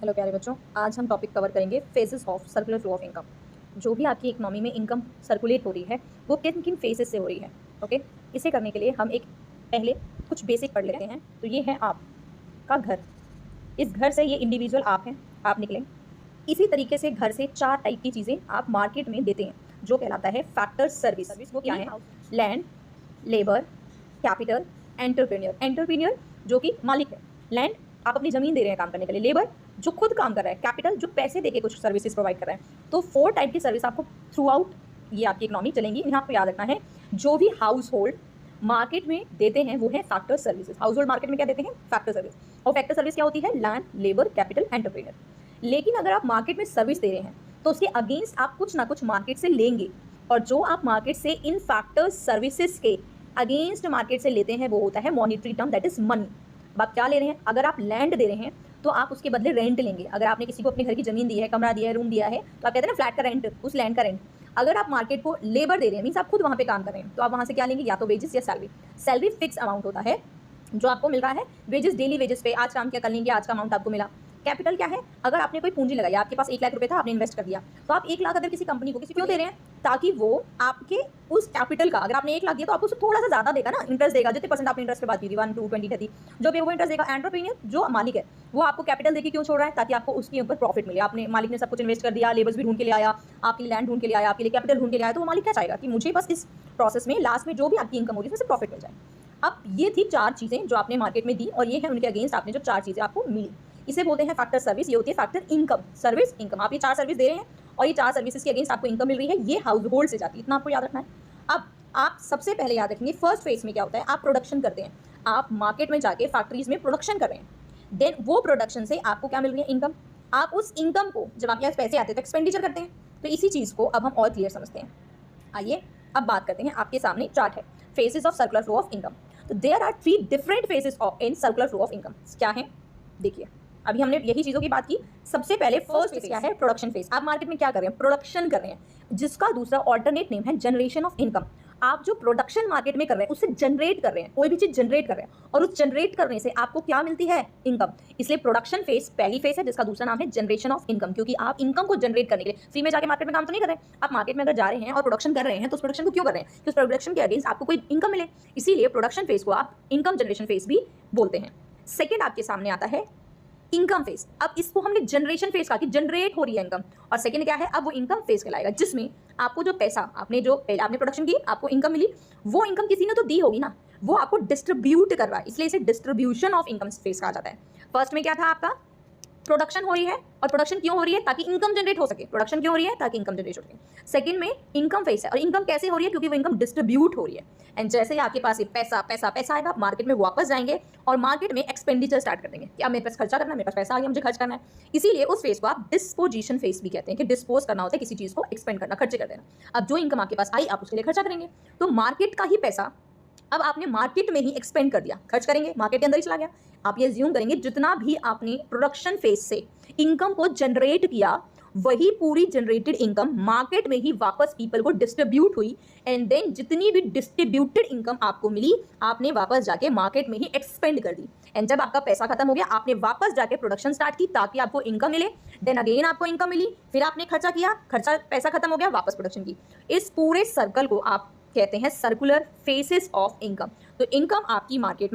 Hello प्यारे बच्चों, आज हम टॉपिक कवर करेंगे phases of circular flow of income. जो भी आपकी इकोनॉमी में इनकम सर्कुलेट हो रही है वो किन किन फेजेस से हो रही है। ओके, इसे करने के लिए हम एक पहले कुछ बेसिक पढ़ लेते हैं। तो ये है आपका घर। इस घर से ये इंडिविजुअल आप हैं, आप निकलें। इसी तरीके से घर से 4 टाइप की चीज़ें आप मार्केट में देते हैं जो कहलाता है फैक्टर सर्विस। वो क्या है? Land, labour, capital, entrepreneur. Entrepreneur जो कि मालिक है, लैंड आप अपनी ज़मीन दे रहे हैं काम करने के लिए, लेबर जो खुद काम कर रहा है, कैपिटल जो पैसे देके कुछ सर्विसेज प्रोवाइड कर रहा है। तो 4 टाइप की सर्विस आपको थ्रू आउट ये आपकी इकोनॉमी चलेंगी। यहाँ आपको याद रखना है जो भी हाउस होल्ड मार्केट में देते हैं वो है factor services. House hold market में क्या देते हैं? Factor service. और फैक्टर सर्विस क्या होती है? Land, labour, capital, entrepreneur. लेकिन अगर आप मार्केट में सर्विस दे रहे हैं तो उसके अगेंस्ट आप कुछ ना कुछ मार्केट से लेंगे, और जो आप मार्केट से इन फैक्टर सर्विसेज के अगेंस्ट मार्केट से लेते हैं वो होता है monetary term, that is money. अब आप क्या ले रहे हैं? अगर आप लैंड दे रहे हैं तो आप उसके बदले रेंट लेंगे। अगर आपने किसी को अपने घर की जमीन दी है, कमरा दिया है, रूम दिया है, तो आप कहते हैं ना फ्लैट का रेंट, उस लैंड का रेंट। अगर आप मार्केट को लेबर दे रहे हैं, मीन्स आप खुद वहाँ पे काम कर रहे हैं, तो आप वहाँ से क्या लेंगे? या तो वेजेस या सैलरी। सैलरी फिक्स अमाउंट होता है जो आपको मिल रहा है, वेजेस डेली वेजेस पे, आज काम क्या कर लेंगे, आज का अमाउंट आपको मिला। कैपिटल क्या है? अगर आपने कोई पूंजी लगाई, आपके पास 1 लाख रुपए था, आपने इन्वेस्ट कर दिया, तो आप 1 लाख अगर किसी कंपनी को किसी क्यों दे रहे हैं? ताकि वो आपके उस कैपिटल का, अगर आपने 1 लाख दिया तो आपको उससे थोड़ा सा ज्यादा देगा ना, इंटरेस्ट देगा, जितने परसेंट आपने इंटरेस्ट पे बात की थी, 1 2 20 30, जो भी वो इंटरेस्ट देगा। एंटरप्रेन्योर जो मालिक है वो आपको कैपिटल देके क्यों छोड़ रहा है? ताकि आपको उसके ऊपर प्रॉफिट मिले। आपने मालिक ने सब कुछ इन्वेस्ट कर दिया, लेबर्स भी ढूंढ के ले आया, आपके लिए लैंड ढूंढ के ले आया, आपके लिए कैपिटल ढूंढ के ले आया, तो वो मालिक क्या चाहेगा कि मुझे बस इस प्रोसेस में लास्ट में जो भी आपकी इनकम होगी उसमें से प्रॉफिट मिल जाए। अब ये थी 4 चीजें जो आपने मार्केट में दी, और ये है उनके अगेंस्ट आपने जो 4 चीजें आपको मिली, इसे बोलते हैं फैक्टर सर्विस। ये होती है फैक्टर इनकम, सर्विस इनकम। आप ये 4 सर्विस दे रहे हैं और ये 4 सर्विसेज के अगेंस्ट आपको इनकम मिल रही है, ये हाउस होल्ड से जाती है, इतना आपको याद रखना है। अब आप सबसे पहले याद रखेंगे फर्स्ट फेज में क्या होता है? आप प्रोडक्शन करते हैं, आप मार्केट में जाके फैक्ट्रीज में प्रोडक्शन कर रहे हैं, देन वो प्रोडक्शन से आपको क्या मिल रही है? इनकम। आप उस इनकम को जब आपके पास पैसे आते हैं तो एक्सपेंडिचर करते हैं। तो इसी चीज़ को अब हम और क्लियर समझते हैं। आइए अब बात करते हैं। आपके सामने चार्ट है, phases of circular flow of income. तो there are 3 different phases of in circular flow of income. क्या है? देखिए, अभी हमने यही चीज़ों की बात की। सबसे पहले फर्स्ट फेज क्या है? Production phase. आप मार्केट में क्या कर रहे हैं? प्रोडक्शन कर रहे हैं, जिसका दूसरा ऑल्टरनेट नेम है जनरेशन ऑफ इनकम। आप जो प्रोडक्शन मार्केट में कर रहे हैं उससे जनरेट कर रहे हैं, कोई भी चीज जनरेट कर रहे हैं, और उस जनरेट करने से आपको क्या मिलती है? इनकम। इसलिए प्रोडक्शन फेज पहली फेज है, जिसका दूसरा नाम है जनरेशन ऑफ इनकम, क्योंकि आप इनकम को जनरेट करने के लिए फ्री में जाके मार्केट में काम तो नहीं कर रहे हैं। आप मार्केट में अगर जा रहे हैं और प्रोडक्शन कर रहे हैं तो उस प्रोडक्शन को क्यों कर रहे हैं? कि उस प्रोडक्शन के अगेंस्ट आपको कोई इनकम मिले, इसीलिए प्रोडक्शन फेज को आप इनकम जनरेशन फेज भी बोलते हैं। सेकेंड आपके सामने आता है इनकम फेज। अब इसको हमने जनरेशन फेज कहा कि जनरेट हो रही है इनकम, और सेकंड क्या है? अब वो इनकम फेज कहलाएगा, जिसमें आपको जो पैसा आपने प्रोडक्शन की, आपको इनकम मिली, वो इनकम किसी ने तो दी होगी ना, वो आपको डिस्ट्रीब्यूट कर रहा है, इसलिए इसे डिस्ट्रीब्यूशन ऑफ इनकम फेज कहा जाता है। फर्स्ट में क्या था आपका? प्रोडक्शन हो रही है, और प्रोडक्शन क्यों हो रही है? ताकि इनकम जनरेट हो सके। प्रोडक्शन क्यों हो रही है? ताकि इनकम जनरेट हो सके। सेकंड में इनकम फेस है, और इनकम कैसे हो रही है? क्योंकि वो इनकम डिस्ट्रीब्यूट हो रही है। एंड जैसे ही आपके पास ये पैसा पैसा पैसा आएगा, आप मार्केट में वापस जाएंगे और मार्केट में एक्सपेंडिचर स्टार्ट कर देंगे कि अब मेरे पास खर्चा करना है, मेरे पास पैसा आ गया, मुझे खर्च करना है। इसीलिए उस फेज को आप डिस्पोजिशन फेज भी कहते हैं, कि डिस्पोज करना होता है किसी चीज को, एक्सपेंड करना, खर्चे कर देना। अब जो इनकम आपके पास आई, आप उसके लिए खर्चा करेंगे। तो मार्केट का ही पैसा अब आपने मार्केट में ही एक्सपेंड कर दिया, खर्च करेंगे, मार्केट के अंदर ही चला गया। आप ये अज्यूम करेंगे जितना भी आपने प्रोडक्शन फेज से इनकम को जनरेट किया, वही पूरी जनरेटेड इनकम मार्केट में ही वापस पीपल को डिस्ट्रीब्यूट हुई, एंड देन जितनी भी डिस्ट्रीब्यूटेड इनकम आपको मिली, आपने वापस जाके मार्केट में ही एक्सपेंड कर दी। एंड जब आपका पैसा खत्म हो गया, आपने वापस जाके प्रोडक्शन स्टार्ट की ताकि आपको इनकम मिले, देन अगेन आपको इनकम मिली, फिर आपने खर्चा किया, खर्चा पैसा खत्म हो गया, वापस प्रोडक्शन की। इस पूरे सर्कल को आप कहते हैं सर्कुलर फेसेस ऑफ इनकम। तो इनकम आपकी मार्केट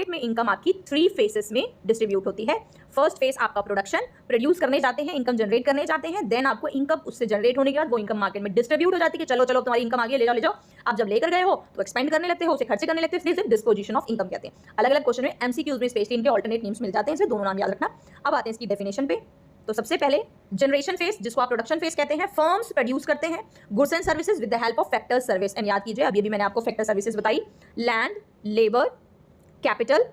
में इनकम आपकी 3 फेसेस में डिस्ट्रीब्यूट होती है। फर्स्ट फेस आपका प्रोडक्शन, प्रोड्यूस करने जाते हैं, इनकम जनरेट करने जाते हैं, देन आपको इनकम उससे जनरेट होने के बाद वो इनकम मार्केट में डिस्ट्रीब्यूट हो जाती है कि चलो चलो तुम्हारी इनकम आ गई, ले जाओ। आप जब लेकर गए हो तो एक्सपेंड करने लगते हो, उसे खर्चे करने लगते हो, इसलिए डिस्पोजिशन ऑफ इनकम कहते हैं। अलग अलग क्वेश्चन में एमसीक्यूज में स्पेशली इनके ऑल्टरनेट नेम्स मिल जाते हैं, इसलिए दोनों नाम याद रखना। अब आते हैं इसकी डेफिनेशन पे। तो सबसे पहले जनरेशन फेज, जिसको आप प्रोडक्शन फेज कहते हैं, फर्म्स प्रोड्यूस करते हैं goods and services with the help of factor service. And याद कीजिए, अभी भी मैंने आपको फैक्टर सर्विसेज बताई, लैंड, लेबर, कैपिटल,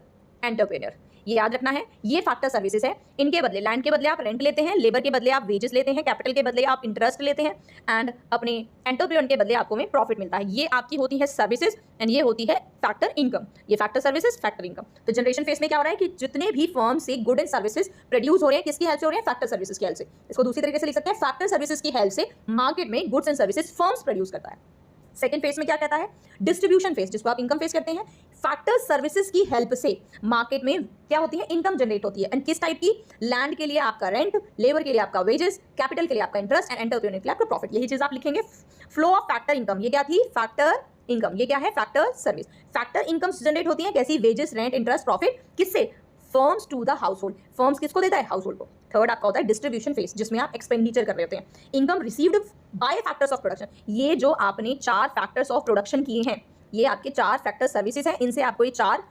एंटरप्रेन्योर, ये याद रखना है। ये फैक्टर सर्विसेज है। इनके बदले, लैंड के बदले आप रेंट लेते हैं, लेबर के बदले आप वेजेस लेते हैं, कैपिटल के बदले आप इंटरेस्ट लेते हैं, एंड अपने एंटरप्रेन्योर के बदले आपको में प्रॉफिट मिलता है। ये आपकी होती है सर्विसेज, एंड ये होती है फैक्टर इनकम। ये फैक्टर सर्विसेज, फैक्टर इनकम। तो जनरेशन फेज में क्या हो रहा है कि जितने भी फर्म से गुड एंड सर्विसेज प्रोड्यूस हो रहे हैं, किसकी हेल्प से हो रहे हैं? फैक्टर सर्विसेज की हेल्प से। इसको दूसरी तरीके से लिख सकते हैं, फैक्टर सर्विसेज की हेल्प से मार्केट में goods and services firms produce करता है। सेकंड फेज में क्या कहता है, डिस्ट्रीब्यूशन फेज, जिसको आप इनकम फेज कहते हैं। फैक्टर सर्विसेज की हेल्प से मार्केट में क्या होती है, इनकम जनरेट होती है। एंड किस टाइप की, लैंड के लिए आपका रेंट, लेबर के लिए आपका वेजेस, कैपिटल के लिए आपका इंटरेस्ट एंड एंटरप्रेन्योर के लिए आपका प्रॉफिट। यही चीज आप लिखेंगे। फ्लो ऑफ फैक्टर इनकम, ये क्या थी, फैक्टर इनकम। ये क्या है, factor service. Factor income generate होती है कैसी, वेजेस, रेंट, इंटरेस्ट, प्रॉफिट, किससे, firms to the household. Firms किसको देता है, हाउस होल्ड को। थर्ड आपका होता है डिस्ट्रीब्यूशन फेज, जिसमें आप एक्सपेंडिचर कर रहे होते हैं। Income received by factors of production, ये जो आपने 4 फैक्टर्स ऑफ प्रोडक्शन किए हैं, ये आपके 4 फैक्टर सर्विसेज हैं, इनसे आपको ये 4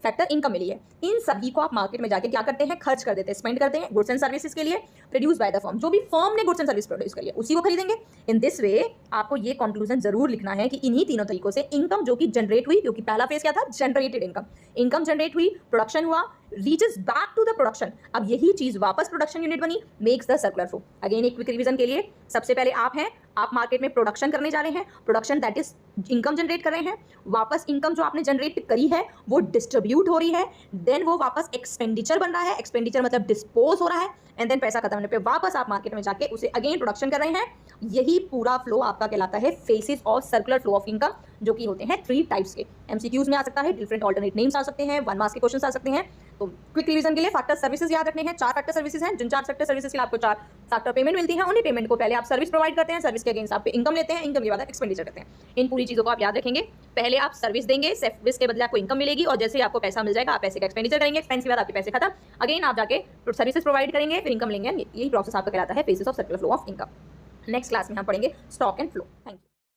फैक्टर इनकम मिली है। इन सभी को आप मार्केट में जाके क्या करते हैं, खर्च कर देते हैं, स्पेंड करते हैं गुड्स एंड सर्विसेज के लिए प्रोड्यूस बाय द फर्म। जो भी फर्म ने गुड्स एंड सर्विस प्रोड्यूस करी है उसी को खरीदेंगे। इन दिस वे आपको ये कंक्लूजन जरूर लिखना है कि इन्हीं तीनों तरीकों से इनकम जो कि जनरेट हुई, क्योंकि पहला फेज क्या था, जनरेटेड इनकम, इनकम जनरेट हुई, प्रोडक्शन हुआ, reaches back to the production, अब यही चीज वापस प्रोडक्शन यूनिट बनी, makes the circular flow. Again एक क्विक रिवीजन के लिए, सबसे पहले आप हैं, आप मार्केट में प्रोडक्शन करने जा रहे हैं, production that is income generate कर रहे हैं, वापस इनकम जो आपने जनरेट करी है वो डिस्ट्रीब्यूट हो रही है, देन वो वापस एक्सपेंडिचर बन रहा है, एक्सपेंडिचर मतलब डिस्पोज हो रहा है, एंड देन पैसा खत्म होने पे वापस आप मार्केट में जाके उसे अगेन प्रोडक्शन कर रहे हैं। यही पूरा फ्लो आपका कहलाता है faces of circular flow of income, जो कि होते हैं 3 टाइप्स के। एमसीक्यूज में आ सकता है, डिफरेंट ऑल्टरनेट नेम्स आ सकते हैं, 1 मार्क्स के क्वेश्चन आ सकते हैं। तो क्विक रिवीजन के लिए फैक्टर सर्विसेज याद रखने हैं, 4 फैक्टर सर्विसेज हैं, जिन 4 फैक्टर सर्विसेज के लिए आपको 4 फैक्टर पेमेंट मिलती है। उन्हीं पेमेंट को पहले आप सर्विस प्रोवाइड करते हैं, सर्विस के अगेंस्ट आप इनकम लेते हैं, इनकम के बाद आप एक्सपेंडिचर करते हैं। इन पूरी चीज़ों को आप याद रखेंगे। पहले आप सर्विस देंगे, सर्विस के बदले आपको इनकम मिलेगी, और जैसे ही आपको पैसा मिल जाएगा आप पैसे का एक्सपेंडिचर करेंगे, एक्सपेंस के बाद आपके पैसे खत्म, अगेन आप जाके सर्विसेज प्रोवाइड करेंगे, फिर इनकम लेंगे। यही प्रोसेस आपका कहलाता है faces of circular flow of income. Next class में हम पढ़ेंगे stock and flow. Thank you.